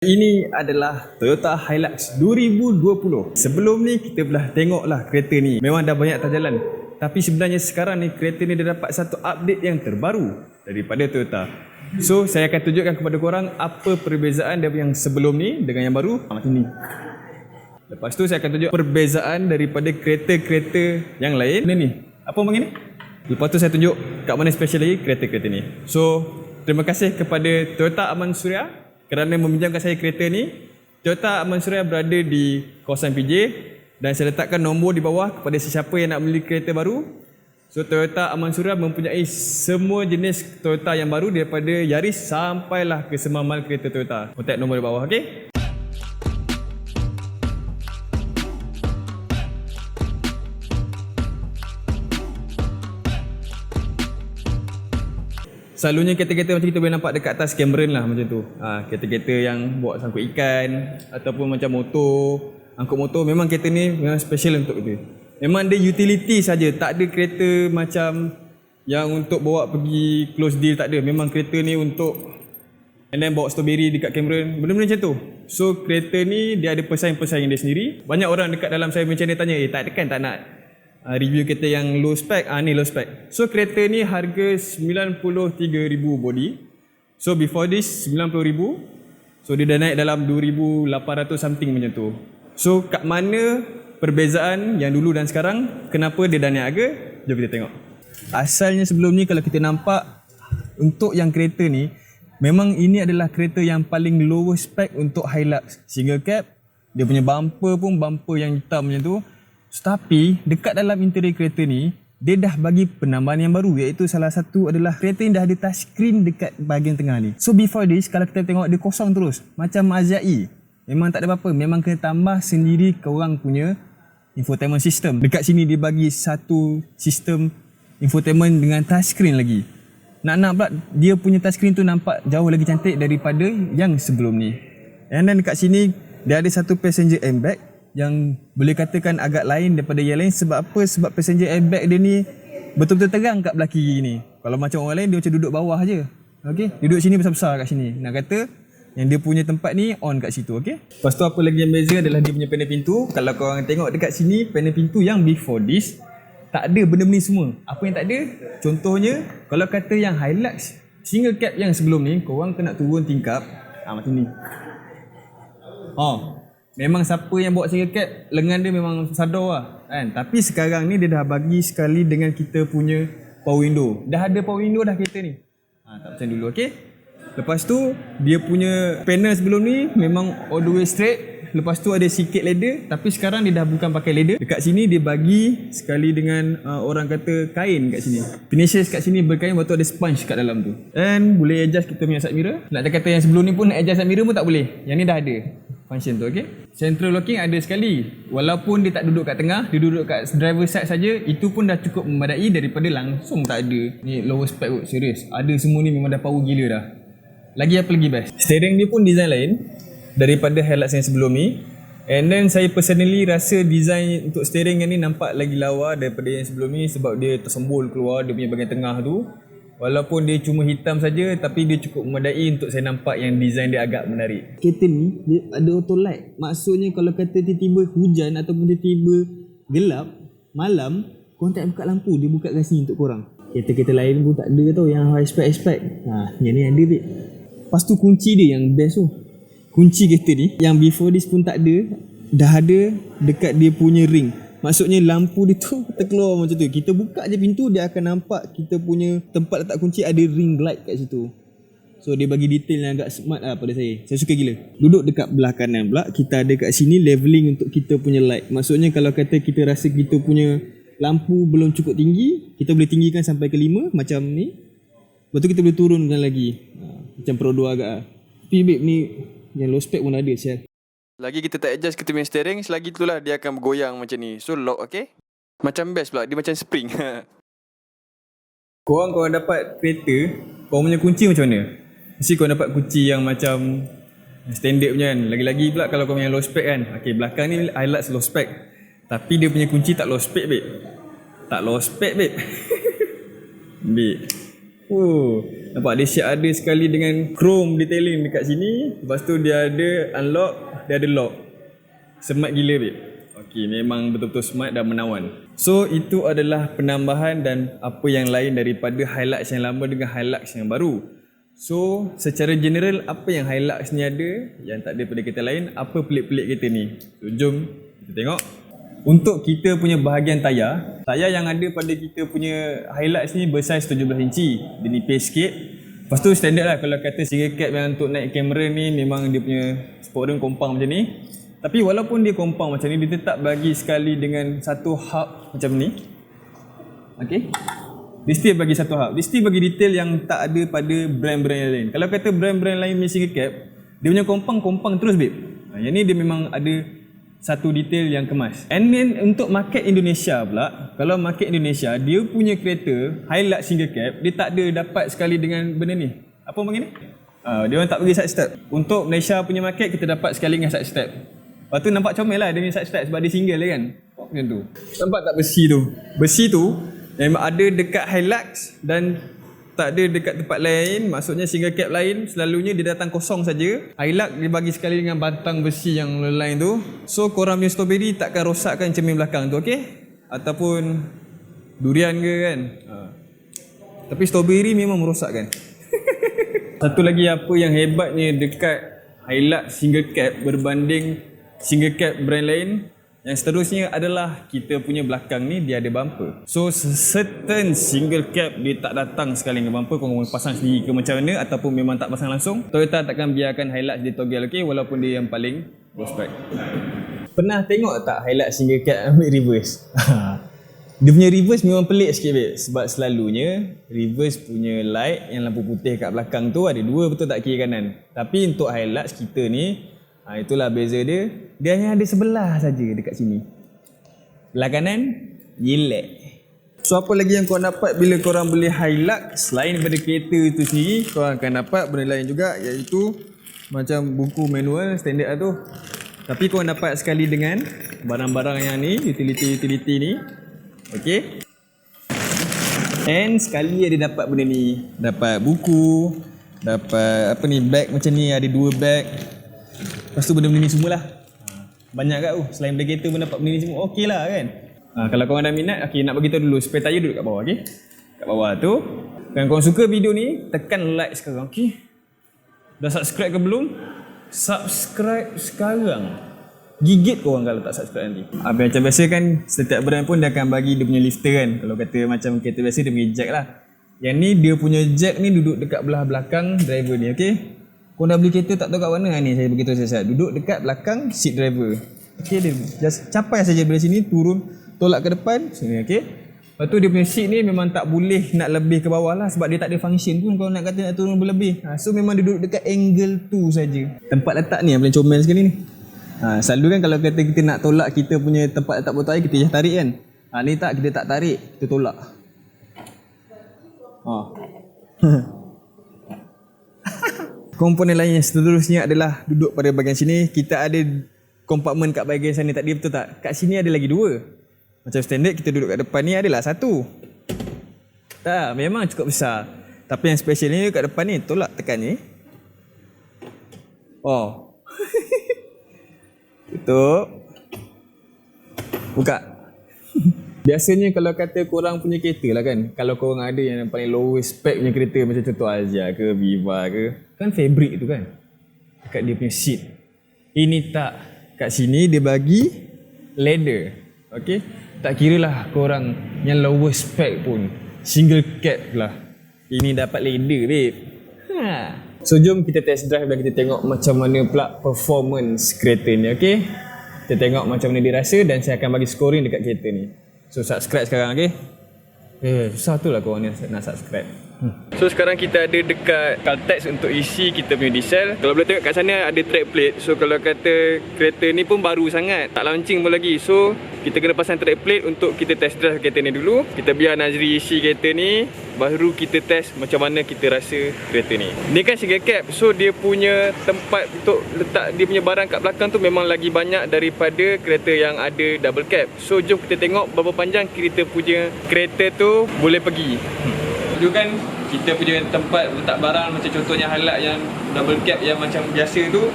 Ini adalah Toyota Hilux 2020. Sebelum ni kita belah tengoklah kereta ni. Memang dah banyak terjalan. Tapi sebenarnya sekarang ni kereta ni dah dapat satu update yang terbaru daripada Toyota. So saya akan tunjukkan kepada korang apa perbezaan dari yang sebelum ni dengan yang baru macam ni. Lepas tu saya akan tunjuk perbezaan daripada kereta-kereta yang lain. Ni apa panggil ni? Lepas tu saya tunjuk kat mana special lagi kereta-kereta ni. So terima kasih kepada Toyota Aman Suria kerana meminjamkan saya kereta ni. Toyota Aman Suria berada di kawasan PJ dan saya letakkan nombor di bawah kepada sesiapa yang nak beli kereta baru. So Toyota Aman Suria mempunyai semua jenis Toyota yang baru daripada Yaris sampailah ke semua mal kereta Toyota. Kontak nombor di bawah, okey? Selalunya kereta-kereta macam kita boleh nampak dekat atas Cameron lah macam tu. Kereta-kereta yang buat sangkut ikan ataupun macam motor, angkut motor. Memang kereta ni memang special untuk itu. Memang dia utility saja, tak ada kereta macam yang untuk bawa pergi close deal, tak ada. Memang kereta ni untuk and then bawa strawberry dekat Cameron, benda-benda macam tu. So kereta ni dia ada pesaing-pesaing dia sendiri. Banyak orang dekat dalam saya macam ni tanya, tak ada kan tak nak review kereta yang low spec. Ni low spec. So kereta ni harga 93,000 body. So before this 90,000. So dia dah naik dalam 2,800 something macam tu. So kat mana perbezaan yang dulu dan sekarang, kenapa dia dah naik harga? Jom kita tengok. Asalnya sebelum ni kalau kita nampak untuk yang kereta ni, memang ini adalah kereta yang paling low spec untuk Hilux. Single cab, dia punya bumper pun bumper yang hitam macam tu. Tapi dekat dalam interior kereta ni, dia dah bagi penambahan yang baru, iaitu salah satu adalah kereta ni dah ada touchscreen dekat bahagian tengah ni. So before this, kalau kita tengok dia kosong terus, macam Mazda-e. Memang tak ada apa-apa, memang kena tambah sendiri korang punya infotainment system. Dekat sini dia bagi satu sistem infotainment dengan touchscreen lagi. Nak pula dia punya touchscreen tu nampak jauh lagi cantik daripada yang sebelum ni. And then dekat sini dia ada satu passenger airbag yang boleh katakan agak lain daripada yang lain. Sebab apa? Sebab passenger airbag dia ni betul-betul terang kat belah kiri ni. Kalau macam orang lain dia macam duduk bawah je. Okey, duduk sini besar-besar kat sini. Nak kata yang dia punya tempat ni on kat situ, okey. Lepas tu apa lagi yang beza adalah dia punya panel pintu. Kalau korang tengok dekat sini, panel pintu yang before this tak ada benda-benda semua. Apa yang tak ada? Contohnya kalau kata yang Hilux single cab yang sebelum ni, korang kena turun tingkap macam ni. Memang siapa yang bawa single cab, lengan dia memang sadar lah kan. Tapi sekarang ni dia dah bagi sekali dengan kita punya power window. Dah ada power window dah kereta ni. Tak macam dulu, okey. Lepas tu dia punya panel sebelum ni memang all the way straight. Lepas tu ada sikit leather, tapi sekarang dia dah bukan pakai leather. Dekat sini dia bagi sekali dengan orang kata kain kat sini. Finishes kat sini berkain, lepas tu ada sponge kat dalam tu. And boleh adjust kita punya side mirror. Nak kata yang sebelum ni pun nak adjust side mirror pun tak boleh. Yang ni dah ada function tu, okey. Central locking ada sekali. Walaupun dia tak duduk kat tengah, dia duduk kat driver side saja, itu pun dah cukup memadai daripada langsung tak ada. Ni lower spec kot, serius. Ada semua ni memang dah power gila dah. Lagi apa lagi best? Steering dia pun design lain daripada Hilux yang sebelum ni. And then saya personally rasa design untuk steering yang ni nampak lagi lawa daripada yang sebelum ni, sebab dia tersembul keluar dia punya bahagian tengah tu. Walaupun dia cuma hitam saja, tapi dia cukup memadai untuk saya nampak yang design dia agak menarik. Kereta ni dia ada auto light. Maksudnya kalau kata tiba-tiba hujan ataupun tiba-tiba gelap malam, korang tak buka lampu, dia buka kat sini untuk korang. Kereta-kereta lain pun tak ada tau yang high spec. Yang ni ada babe. Lepas tu kunci dia yang best tu. Kunci kereta ni yang before this pun tak ada, dah ada dekat dia punya ring. Maksudnya lampu dia tu terkeluar macam tu. Kita buka je pintu, dia akan nampak kita punya tempat letak kunci ada ring light kat situ. So dia bagi detail yang agak smart lah pada saya. Saya suka gila. Duduk dekat belah kanan pula, kita ada kat sini leveling untuk kita punya light. Maksudnya kalau kata kita rasa kita punya lampu belum cukup tinggi, kita boleh tinggikan sampai ke 5 macam ni. Lepas tu kita boleh turunkan lagi. Macam Pro 2 agak lah. Tapi babe ni yang low spec pun ada sial. Lagi kita tak adjust kita punya steering, selagi itulah dia akan bergoyang macam ni. So lock, okay? Macam best pula, dia macam spring. Korang dapat kereta, korang punya kunci macam mana? Mesti korang dapat kunci yang macam standard punya kan. Lagi-lagi pula kalau korang yang low spec kan. Okay, belakang ni Hilux low spec, tapi dia punya kunci tak low spec babe. Tak low spec babe. Babe. Nampak dia siap ada sekali dengan chrome detailing dekat sini. Lepas tu dia ada unlock, dia ada lock. Smart gila babe. Okey, memang betul-betul smart dan menawan. So itu adalah penambahan dan apa yang lain daripada Hilux yang lama dengan Hilux yang baru. So secara general apa yang Hilux ni ada yang tak ada pada kereta lain, apa pelik-pelik kereta ni. So jom kita tengok. Untuk kita punya bahagian tayar yang ada pada kita punya Hilux ni bersaiz 17 inci. Dia nipis sikit. Lepas tu standard lah kalau kata single cab yang untuk naik kamera ni memang dia punya sport rim kompang macam ni. Tapi walaupun dia kompang macam ni, dia tetap bagi sekali dengan satu hub macam ni. Okay. Dia still bagi satu hub. Dia still bagi detail yang tak ada pada brand-brand lain. Kalau kata brand-brand lain punya single cab, dia punya kompang terus babe. Yang ni dia memang ada satu detail yang kemas. And then untuk market Indonesia pula, kalau market Indonesia, dia punya kereta Hilux single cab, dia tak ada dapat sekali dengan benda ni. Apa panggil ni? Dia orang tak bagi side step. Untuk Malaysia punya market, kita dapat sekali dengan side step. Lepas tu nampak comel lah dia punya side step sebab dia single kan. Macam tu. Nampak tak besi tu? Besi tu memang ada dekat Hilux dan tak ada dekat tempat lain. Maksudnya single cab lain selalunya dia datang kosong saja. Hilux dia bagi sekali dengan batang besi yang lain tu. So korang punya strawberry takkan rosakkan cermin belakang tu, okey? Ataupun durian ke kan. Tapi strawberry memang merosakkan. Satu lagi apa yang hebatnya dekat Hilux single cab berbanding single cab brand lain, yang seterusnya adalah kita punya belakang ni dia ada bumper. So certain single cab dia tak datang sekali dengan bumper, korang pasang sendiri ke macam mana ataupun memang tak pasang langsung. Toyota takkan biarkan Hilux dia toggle, okey, walaupun dia yang paling prospek. Pernah tengok tak Hilux single cab ambil reverse? Dia punya reverse memang pelik sikit babe. Sebab selalunya reverse punya light yang lampu putih kat belakang tu ada dua, betul tak, kiri kanan. Tapi untuk Hilux kita ni, itulah beza dia. Dia hanya ada sebelah saja dekat sini. Belah kanan, jelek. So apa lagi yang korang dapat bila korang beli Hilux? Selain daripada kereta itu sendiri, korang akan dapat benda lain juga, iaitu macam buku manual standard lah tu. Tapi korang dapat sekali dengan barang-barang yang ni, utility ni. Okay. And sekali ada dapat benda ni. Dapat buku, dapat apa ni, bag macam ni, ada 2 bag. Lepas tu benda-benda ni semualah. Banyak kat tu. Selain benda kereta pun dapat benda ni semua. Okey lah kan. Kalau korang dah minat, okay, nak bagi tahu dulu. Spare tayar duduk kat bawah, okay. Kat bawah tu. Kalau korang suka video ni, tekan like sekarang, okay. Dah subscribe ke belum? Subscribe sekarang. Gigit korang kalau tak subscribe nanti. Macam biasa kan, setiap brand pun dia akan bagi dia punya lifter kan. Kalau kata macam kereta biasa, dia punya jack lah. Yang ni dia punya jack ni duduk dekat belah belakang driver ni, okay. Kau dah beli kereta tak tahu kat mana ni, saya beritahu siap-siap. Duduk dekat belakang seat driver. Okey, dia just capai saja dari sini, turun, tolak ke depan sini, okey. Lepas tu dia punya seat ni memang tak boleh nak lebih ke bawah lah sebab dia tak ada function pun kalau nak kata nak turun berlebih. So memang dia duduk dekat angle tu saja. Tempat letak ni yang paling comel sekali ni. Selalu kan kalau kata kita nak tolak kita punya tempat letak botol air, kita just tarik kan. Ni tak, kita tak tarik, kita tolak. Komponen lain yang seterusnya adalah duduk pada bahagian sini. Kita ada kompartmen kat bahagian sana tadi, betul tak? Kat sini ada lagi 2. Macam standard kita duduk kat depan ni adalah 1. Tak, memang cukup besar. Tapi yang special ni kat depan ni, tolak tekan ni. Tutup. Buka. Biasanya kalau kata korang punya kereta lah kan, kalau korang ada yang paling lowest spec punya kereta macam contoh Alja ke Viva ke, kan fabric tu kan dekat dia punya seat. Ini tak, kat sini dia bagi leather. Okay, tak kira lah korang yang lowest spec pun, single cab lah, ini dapat leather babe. So jom kita test drive dan kita tengok macam mana pula performance kereta ni, okay. Kita tengok macam mana dia rasa dan saya akan bagi scoring dekat kereta ni. So subscribe sekarang, okay. Susah tu lah korang ni nak subscribe. So sekarang kita ada dekat Caltex untuk isi kita punya diesel. Kalau boleh tengok kat sana ada track plate. So kalau kata kereta ni pun baru sangat, tak launching pun lagi. So kita kena pasang track plate untuk kita test drive kereta ni dulu. Kita biar Nazri isi kereta ni, baru kita test macam mana kita rasa kereta ni. Ni kan single cab, so dia punya tempat untuk letak dia punya barang kat belakang tu memang lagi banyak daripada kereta yang ada double cab. So jom kita tengok berapa panjang kita punya kereta tu boleh pergi. Tunjukkan kita punya tempat letak barang macam contohnya Hilux yang double cab yang macam biasa tu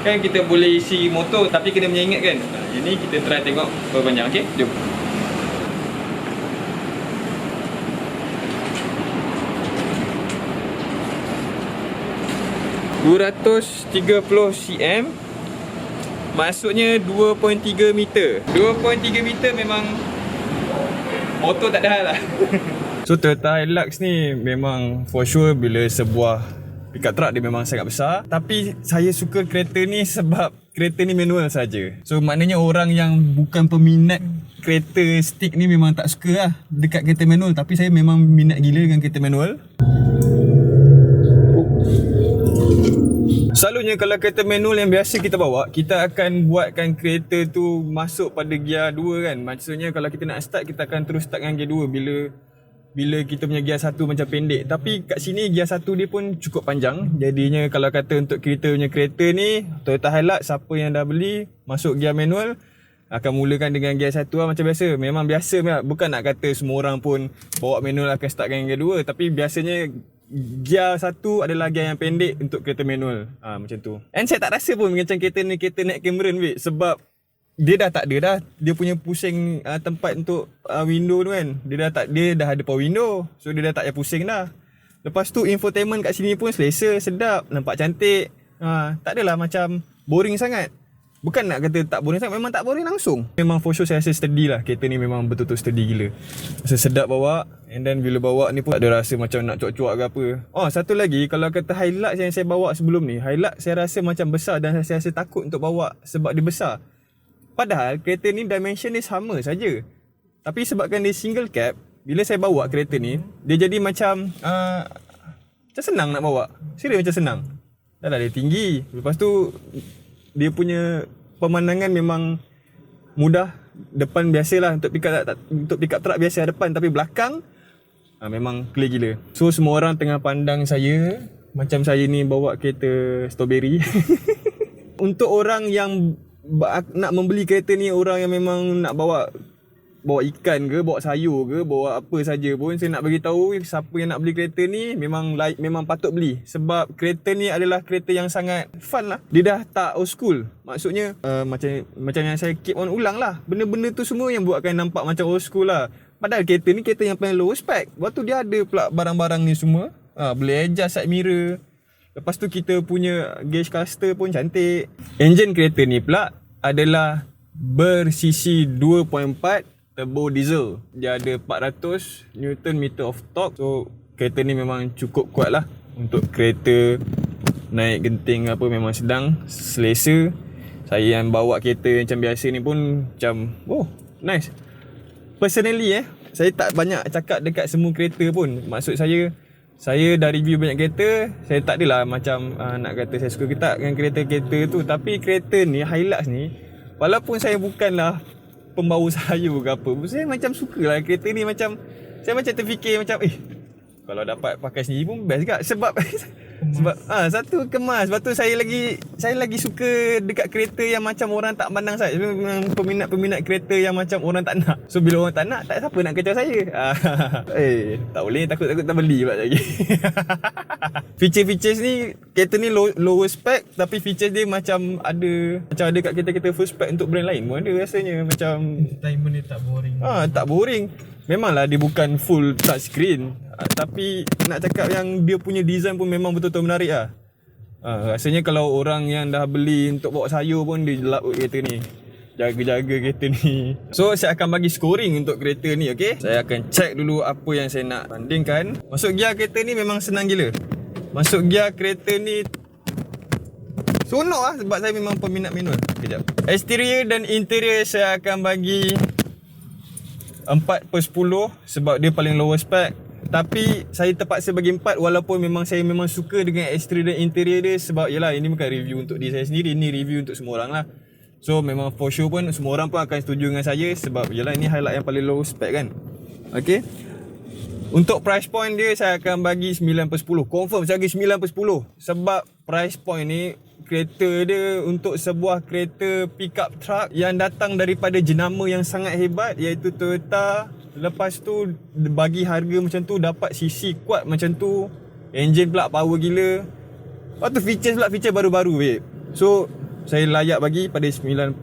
kan kita boleh isi motor tapi kena mengingat kan. Ini kita try tengok berapa banyak. Okey, jom. ...230 cm. Maksudnya 2.3 meter. 2.3 meter memang motor tak ada hal lah. So Toyota Hilux ni memang for sure bila sebuah pickup truck dia memang sangat besar. Tapi saya suka kereta ni sebab kereta ni manual saja. So maknanya orang yang bukan peminat kereta stick ni memang tak suka lah dekat kereta manual. Tapi saya memang minat gila dengan kereta manual. Selalunya kalau kereta manual yang biasa kita bawa, kita akan buatkan kereta tu masuk pada gear 2 kan. Maksudnya kalau kita nak start, kita akan terus start dengan gear 2 bila kita punya gear 1 macam pendek. Tapi kat sini gear 1 dia pun cukup panjang. Jadinya kalau kata untuk kita punya kereta ni, Toyota Hilux, siapa yang dah beli masuk gear manual akan mulakan dengan gear 1 lah macam biasa. Memang biasa, bukan nak kata semua orang pun bawa manual akan start dengan gear 2. Tapi biasanya gear 1 adalah gear yang pendek untuk kereta manual. Macam tu. And saya tak rasa pun macam kereta ni kereta naik Cameron sebab dia dah tak ada dah dia punya pusing tempat untuk window tu kan. Dia dah ada power window. So dia dah tak payah pusing dah. Lepas tu infotainment kat sini pun selesa, sedap, nampak cantik. Tak adalah macam boring sangat. Bukan nak kata tak boring sangat, memang tak boring langsung. Memang for sure saya rasa steady lah. Kereta ni memang betul-betul steady gila. Rasa sedap bawa. And then bila bawa ni pun tak ada rasa macam nak cuak-cuak ke apa. Satu lagi, kalau kata Hilux yang saya bawa sebelum ni, Hilux saya rasa macam besar dan saya rasa takut untuk bawa sebab dia besar. Padahal kereta ni dimension dia sama saja. Tapi sebabkan dia single cab, bila saya bawa kereta ni, dia jadi macam senang nak bawa. Serius macam senang. Dah dia tinggi. Lepas tu dia punya pemandangan memang mudah. Depan biasalah untuk pick up truck biasa depan, tapi belakang memang clear gila. So semua orang tengah pandang saya macam saya ni bawa kereta strawberry. Untuk orang yang nak membeli kereta ni, orang yang memang nak bawa ikan ke, bawa sayur ke, bawa apa saja pun, saya nak bagi tahu siapa yang nak beli kereta ni memang patut beli. Sebab kereta ni adalah kereta yang sangat fun lah. Dia dah tak old school. Maksudnya macam yang saya keep on ulang lah. Benda-benda tu semua yang buatkan nampak macam old school lah. Padahal kereta ni kereta yang paling low spec. Lepas tu dia ada pula barang-barang ni semua. Boleh adjust side mirror. Lepas tu kita punya gauge cluster pun cantik. Enjin kereta ni pula adalah bersisi 2.4 turbo diesel. Dia ada 400 Nm of torque. So kereta ni memang cukup kuat lah. Untuk kereta naik genting apa memang sedang, selesa. Saya yang bawa kereta macam biasa ni pun macam nice. Personally saya tak banyak cakap dekat semua kereta pun. Maksud saya dah review banyak kereta. Saya tak adalah macam nak kata saya suka ke tak dengan kereta-kereta tu. Tapi kereta ni, Hilux ni, walaupun saya bukanlah pembawa sayur ke apa, saya macam sukalah kereta ni. Macam saya macam terfikir macam kalau dapat pakai sendiri pun best juga. Sebab satu kemas. Lepas tu saya lagi suka dekat kereta yang macam orang tak pandang saya. Memang peminat kereta yang macam orang tak nak. So bila orang tak nak, tak siapa nak kacau saya. Tak boleh, takut tak beli pula lagi. Features ni, kereta ni lower spec, tapi features dia macam ada kat kereta-kereta full spec untuk brand lain pun ada rasanya. Macam entertainment dia tak boring. Tak boring. Memanglah dia bukan full touchscreen, tapi nak cakap yang dia punya design pun memang betul-betul menarik lah. Rasanya kalau orang yang dah beli untuk bawa sayur pun dia jelak kereta ni. Jaga-jaga kereta ni. So saya akan bagi scoring untuk kereta ni, okay? Saya akan check dulu apa yang saya nak bandingkan. Masuk gear kereta ni memang senang gila. Masuk gear kereta ni sonok lah sebab saya memang peminat manual. Kejap. Exterior dan interior saya akan bagi 4/10 sebab dia paling lower spec. Tapi saya terpaksa bagi 4 walaupun saya memang suka dengan exterior dan interior dia. Sebab yelah, ini bukan review untuk diri saya sendiri, ini review untuk semua orang lah. So memang for sure pun semua orang pun akan setuju dengan saya. Sebab yelah, ini Hilux yang paling low spec kan. Okay. Untuk price point dia saya akan bagi 9/10. Confirm saya bagi 9/10. Sebab price point ni, kereta dia untuk sebuah kereta pickup truck yang datang daripada jenama yang sangat hebat, iaitu Toyota Lepas tu bagi harga macam tu, dapat CC kuat macam tu, engine pula power gila. Lepas tu features pula, feature baru-baru babe. So saya layak bagi pada 9.10.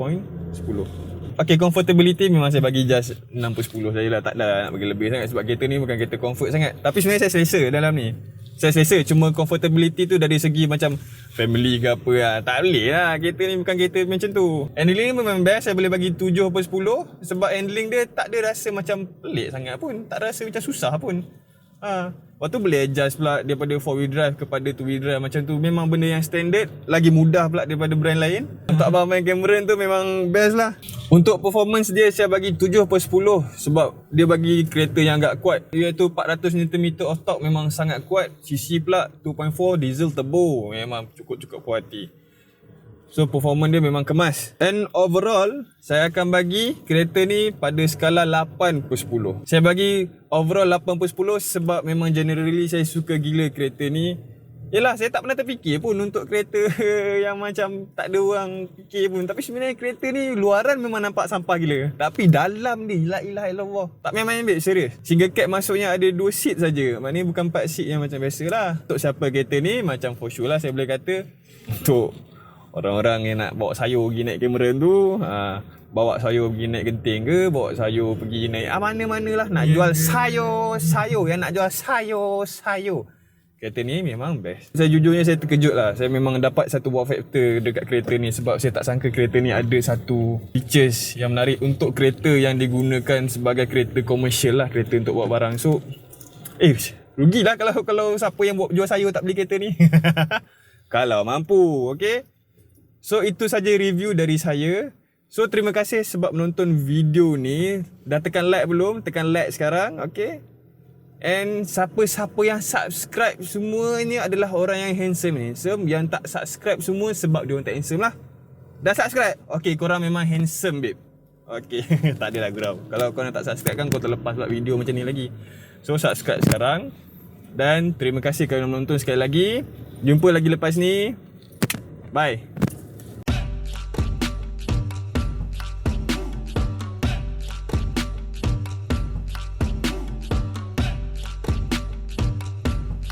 Okay, comfortability memang saya bagi just 6/10 saja lah. Tak dah nak bagi lebih sangat sebab kereta ni bukan kereta comfort sangat. Tapi sebenarnya saya selesa dalam ni. Saya selesa, cuma comfortability tu dari segi macam family ke apa lah. Tak boleh lah, kereta ni bukan kereta macam tu. Handling memang best, saya boleh bagi 7/10. Sebab handling dia tak ada rasa macam pelik sangat pun. Tak rasa macam susah pun. Lepas tu boleh adjust pula daripada 4-wheel drive kepada 2-wheel drive macam tu. Memang benda yang standard, lagi mudah pula daripada brand lain. Untuk abang main Cameron tu memang best lah. Untuk performance dia saya bagi 7/10 sebab dia bagi kereta yang agak kuat, iaitu 400 Nm of torque, memang sangat kuat. CC pula 2.4 diesel turbo, memang cukup-cukup puas hati. So performance dia memang kemas. And overall saya akan bagi kereta ni pada skala 8/10. Saya bagi overall 8/10 sebab memang generally saya suka gila kereta ni. Yelah, saya tak pernah terfikir pun untuk kereta yang macam tak ada orang fikir pun. Tapi sebenarnya kereta ni luaran memang nampak sampah gila. Tapi dalam ni, la ilaha illallah. Tak main-main babe, serius. Single cab masuknya ada 2 seat saja. Maknanya bukan 4 seat yang macam biasa lah. Untuk siapa kereta ni, macam for sure lah saya boleh kata. Untuk orang-orang yang nak bawa sayur pergi naik Cameron tu, bawa sayur pergi naik Genting ke, bawa sayur pergi naik mana-mana lah. Nak jual sayur, yang nak jual sayur. Kereta ni memang best. Saya jujurnya saya terkejut lah. Saya memang dapat satu wow factor dekat kereta ni sebab saya tak sangka kereta ni ada satu features yang menarik untuk kereta yang digunakan sebagai kereta komersial lah, kereta untuk buat barang. So, rugilah kalau siapa yang jual sayur tak beli kereta ni. Kalau mampu, okay? So, itu saja review dari saya. So, terima kasih sebab menonton video ni. Dah tekan like belum? Tekan like sekarang, okay? And siapa-siapa yang subscribe semua ni adalah orang yang handsome. Yang tak subscribe semua sebab dia orang tak handsome lah. Dah subscribe? Okay, korang memang handsome babe. Okay, tak adalah gurau. Kalau korang tak subscribe kan, kau terlepas pula video macam ni lagi. So subscribe sekarang. Dan terima kasih kerana menonton sekali lagi. Jumpa lagi lepas ni. Bye.